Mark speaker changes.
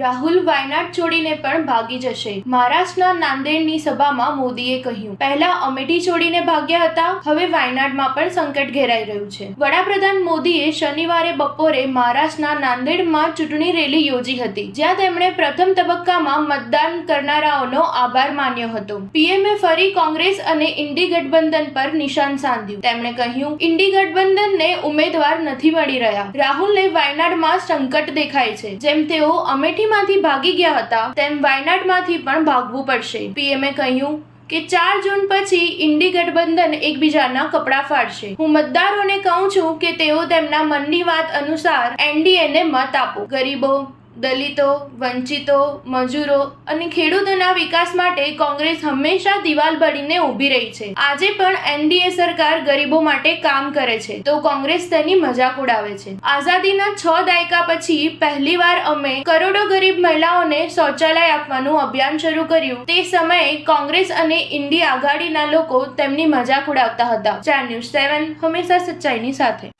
Speaker 1: રાહુલ વાયનાડ છોડીને પણ ભાગી જશે. મહારાષ્ટ્રના નાંદેડની સભામાં મોદીએ કહ્યું, પહેલા અમેઠી છોડીને ભાગ્યા હતા, હવે વાયનાડમાં પણ સંકટ ઘેરાઈ રહ્યું છે. વડાપ્રધાન મોદીએ શનિવારે બપોરે મહારાષ્ટ્રના નાંદેડમાં ચૂંટણી રેલી યોજી હતી, જ્યાં તેમણે પ્રથમ તબક્કામાં મતદાન કરનારાઓનો આભાર માન્યો હતો. પીએમએ ફરી કોંગ્રેસ અને ઇન્ડી ગઠબંધન પર નિશાન સાધ્યું. તેમણે કહ્યું, ઇન્ડી ગઠબંધનને ઉમેદવાર નથી મળી રહ્યા. રાહુલને વાયનાડમાં સંકટ દેખાય છે. જેમ તેઓ અમેઠીમાંથી ભાગી ગયા હતા, તેમ વાયનાડમાંથી પણ ભાગવું પડશે. પીએમએ કહ્યું કે 4 જૂન પછી ઇન્ડી ગઠબંધન એકબીજાના કપડા ફાડશે. હું મતદારોને કહું છું કે તેઓ તેમના મનની વાત અનુસાર એનડીએને મત આપો. ગરીબો, દલિતો, વંચિતો, મજૂરો અને ખેડૂતોના વિકાસ માટે કોંગ્રેસ હંમેશા દિવાલ બનીને ઊભી રહી છે. આજે પણ એનડીએ સરકાર ગરીબો માટે કામ કરે છે, તો કોંગ્રેસ તેની મજાક ઉડાવે છે. આઝાદીના 6 દાયકા પછી પહેલીવાર અમે કરોડો ગરીબ મહિલાઓને શૌચાલય આપવાનું અભિયાન શરૂ કર્યું. તે સમયે કોંગ્રેસ અને ઇન્ડી આઘાડીના લોકો તેમની મજાક ઉડાવતા હતા. 4 ન્યૂઝ 7 હંમેશા સચ્ચાઈની સાથે.